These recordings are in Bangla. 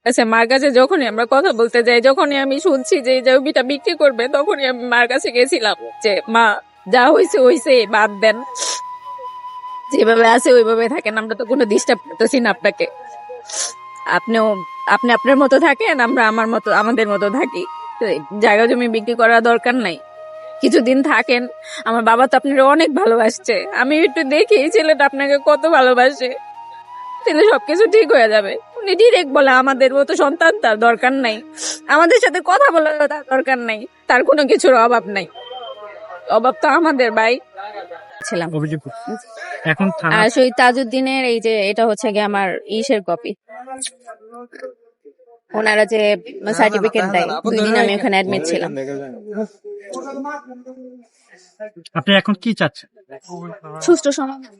আচ্ছা, মার কাছে যখনই আমরা কথা বলতে যাই, যখনই আমি শুনছি যে এই জমিটা বিক্রি করবে, তখনই আমি মার কাছে গেছিলাম যে মা, যা হয়েছে হয়েছে, বাদ দেন, যেভাবে আছে ওইভাবে থাকেন, আমরা তো কোনো ডিস্টার্ব করতেছি না আপনাকে, আপনিও আপনি আপনার মতো থাকেন, আমরা আমাদের মতো থাকি, তো জায়গা জমি বিক্রি করার দরকার নাই, কিছুদিন থাকেন। আমার বাবা তো আপনার অনেক ভালোবাসছে, আমি একটু দেখি ছেলেটা আপনাকে কত ভালোবাসে, তাহলে সবকিছু ঠিক হয়ে যাবে। উনি ডিরেক্ট বলে আমাদের মতো সন্তান তার দরকার নাই, আমাদের সাথে কথা বলার তার দরকার নাই, তার কোনো কিছুর অভাব নাই, অভাব তো আমাদের ভাই ছিলাম। এখন থানা আর শহীদ তাজউদ্দিনের এই যে এটা হচ্ছে গিয়ে আমার ইসের কপি, ওনারা যে সার্টিফিকেট দেয়, 2 দিন আমি ওখানে অ্যাডমিট ছিলাম। আপনি এখন কি চাচ্ছেন? সুষ্ঠু সমাধান।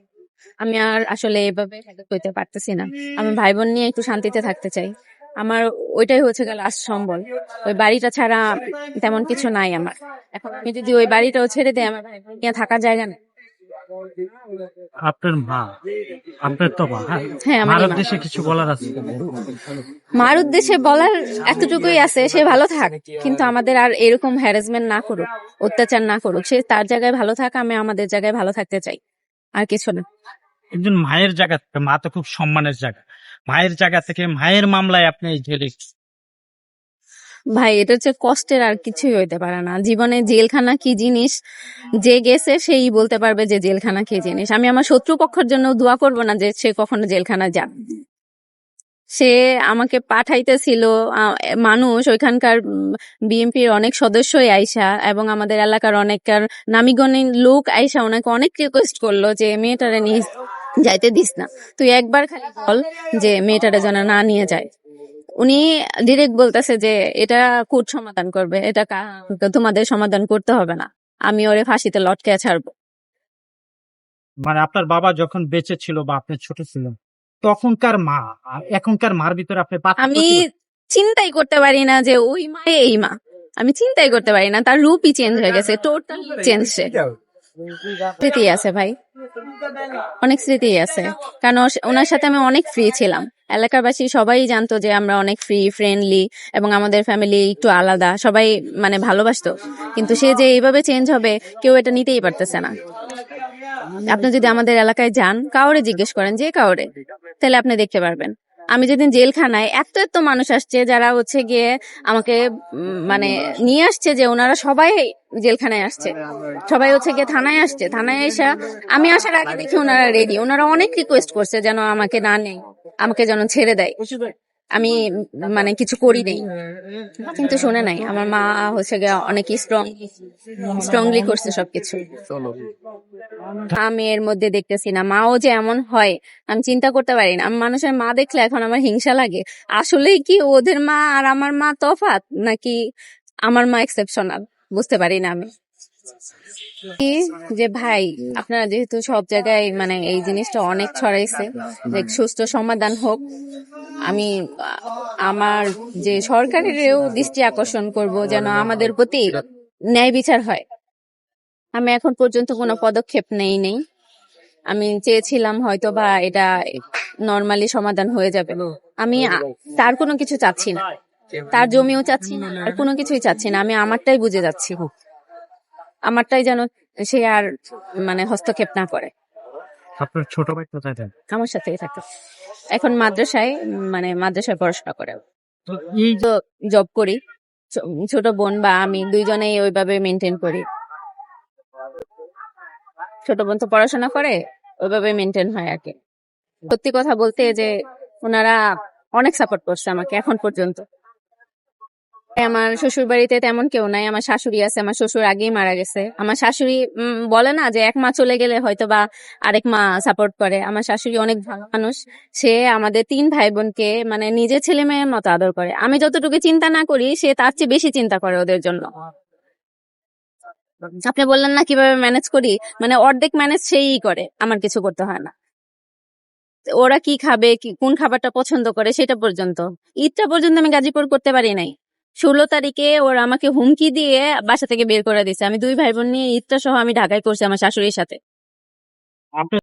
আমি আর আসলে এভাবে হইতে পারতেছি না, আমি ভাই বোন নিয়ে একটু শান্তিতে থাকতে চাই, আমার ওইটাই হচ্ছে গেল লাস্ট সম্বল, ওই বাড়িটা ছাড়া তেমন কিছু নাই আমার। এখন আমি যদি ওই বাড়িটাও ছেড়ে দিই, আমার ভাই বোন নিয়ে থাকার জায়গা নেই। আপনার মা, আপনার তো মা, হ্যাঁ, আমার মার মা। উদ্দেশ্যে কিছু বলার আছে? মার উদ্দেশ্যে বলার এতটুকুই আছে, সে ভালো থাক, কিন্তু আমাদের আর এরকম হ্যারাসমেন্ট না করুক, অত্যাচার না করুক, সে তার জায়গায় ভালো থাক, আমি আমাদের জায়গায় ভালো থাকতে চাই, আর কিছু না। একজন মায়ের জায়গা থেকে, মা তো খুব সম্মানের জায়গা, মায়ের জায়গা থেকে মায়ের মামলায় আপনি এই জেলে, ভাই, এটা হচ্ছে কষ্টের, আর কিছুই হইতে পারে না জীবনে। জেলখানা কি জিনিস যে গেছে সেই বলতে পারবে যে জেলখানা কি জিনিস। আমি আমার শত্রুপক্ষের জন্য দোয়া করব না যে সে কখনো জেলখানা যাক। সে আমাকে পাঠাইতেছিল মানুষ, ওইখানকার বিএনপির অনেক সদস্যই আইসা এবং আমাদের এলাকার অনেককার নামিগণী লোক আইসা ওনাকে অনেক রিকোয়েস্ট করলো যে মেয়েটারে নিয়ে যাইতে দিস না, তুই একবার খালি বল যে মেয়েটারে যেন না নিয়ে যায়। উনি ডিরেক্ট বলতেছে যে এটা কোর্ট সমাধান করবে, এটা তোমাদের সমাধান করতে হবে না, আমি ওরে ফাঁসিতে লটকে ছাড়বো। মানে আপনার বাবা যখন বেঁচে ছিল বা আপনি ছোট ছিলেন তখনকার মা আর এখনকার মার ভিতরে আপনি পার্থক্য আমি কি? চিন্তাই করতে পারি না যে ওই মা এই মা, আমি চিন্তাই করতে পারি না, তার রূপই চেঞ্জ হয়ে গেছে, টোটাল চেঞ্জ। স্মৃতি আছে ভাই, অনেক স্মৃতি আছে, কারণ ওনার সাথে আমি অনেক ফ্রি ছিলাম, এলাকাবাসী সবাই জানতো যে আমরা অনেক ফ্রি ফ্রেন্ডলি, এবং আমাদের ফ্যামিলি একটু আলাদা, সবাই মানে ভালোবাসতো, কিন্তু সে যে এইভাবে চেঞ্জ হবে কেউ এটা নিতেই পারতেছে না। আপনি যদি আমাদের এলাকায় যান, কাউরে জিজ্ঞেস করেন, যে কাউরে, তাহলে আপনি দেখতে পারবেন আমি যেদিন জেলখানায়, এত এত মানুষ আসছে যারা হচ্ছে গিয়ে আমাকে মানে নিয়ে আসছে, যে ওনারা সবাই জেলখানায় আসছে, সবাই হচ্ছে গিয়ে থানায় আসছে, থানায় এসে আমি আসার আগে দেখি ওনারা রেডি, ওনারা অনেক রিকোয়েস্ট করছে যেন আমাকে না নেই, আমাকে যেন ছেড়ে দেয়, আমি মানে কিছু করি নেই, কিন্তু শুনে নাই। আমার মা হচ্ছে গিয়ে অনেক স্ট্রংলি করছে সবকিছু। আমি এর মধ্যে দেখতেছি না, মাও যে এমন হয় আমি চিন্তা করতে পারি না। আমি মানুষের মা দেখলে এখন আমার হিংসা লাগে, আসলেই কি ওদের মা আর আমার মা তফাৎ, নাকি আমার মা এক্সেপশনাল, বুঝতে পারি না আমি। কি যে ভাই, আপনারা যেহেতু সব জায়গায় মানে এই জিনিসটা অনেক ছড়াইছে, যে সুষ্ঠু সমাধান হোক, আমি আমার যে সরকারেরও দৃষ্টি আকর্ষণ করব যেন আমাদের প্রতি ন্যায় বিচার হয়। আমি এখন পর্যন্ত কোনো পদক্ষেপ নেই। আমি চেয়েছিলাম হয়তো বা এটা নর্মালি সমাধান হয়ে যাবে, আমি তার কোনো কিছু চাচ্ছি না, তার জমিও চাচ্ছি না, আর কোনো কিছুই চাচ্ছি না, আমি আমারটাই বুঝে যাচ্ছি, আমারটাই যেন সে আর মানে হস্তক্ষেপ না করে। আপনার ছোট ভাই কোথায় থাকে? আমার সাথেই থাকে, এখন মাদ্রাসায়, মানে মাদ্রাসায় পড়াশোনা করে, তো এই তো জব করি, ছোট বোন বা আমি দুইজনেই ওইভাবে মেনটেন করি। ছোট বোন তো পড়াশোনা করে, ওইভাবে মেনটেন হয় আর কি। সত্যি কথা বলতে যে ওনারা অনেক সাপোর্ট করছে আমাকে এখন পর্যন্ত। আমার শ্বশুর বাড়িতে তেমন কেউ নাই, আমার শাশুড়ি আছে, আমার শ্বশুর আগেই মারা গেছে। আমার শাশুড়ি বলে না যে এক মা চলে গেলে হয়তো বা আরেক মা সাপোর্ট করে, আমার শাশুড়ি অনেক ভালো মানুষ, সে আমাদের 3 ভাই বোনকে মানে নিজের ছেলে মেয়ের মতো আদর করে। আমি যতটুকু চিন্তা না করি সে তার চেয়ে বেশি চিন্তা করে ওদের জন্য। আপনি বললেন না কিভাবে ম্যানেজ করি, মানে অর্ধেক ম্যানেজ সেই করে, আমার কিছু করতে হয় না। ওরা কি খাবে, কোন খাবারটা পছন্দ করে সেটা পর্যন্ত, ঈদটা পর্যন্ত আমি গাজীপুর করতে পারি নাই। 16 তারিখে ওরা আমাকে হুমকি দিয়ে বাসা থেকে বের করে দিছে, আমি 2 ভাই বোন নিয়ে ঈদটা সহ আমি ঢাকায় করছি আমার শাশুড়ির সাথে। আপনি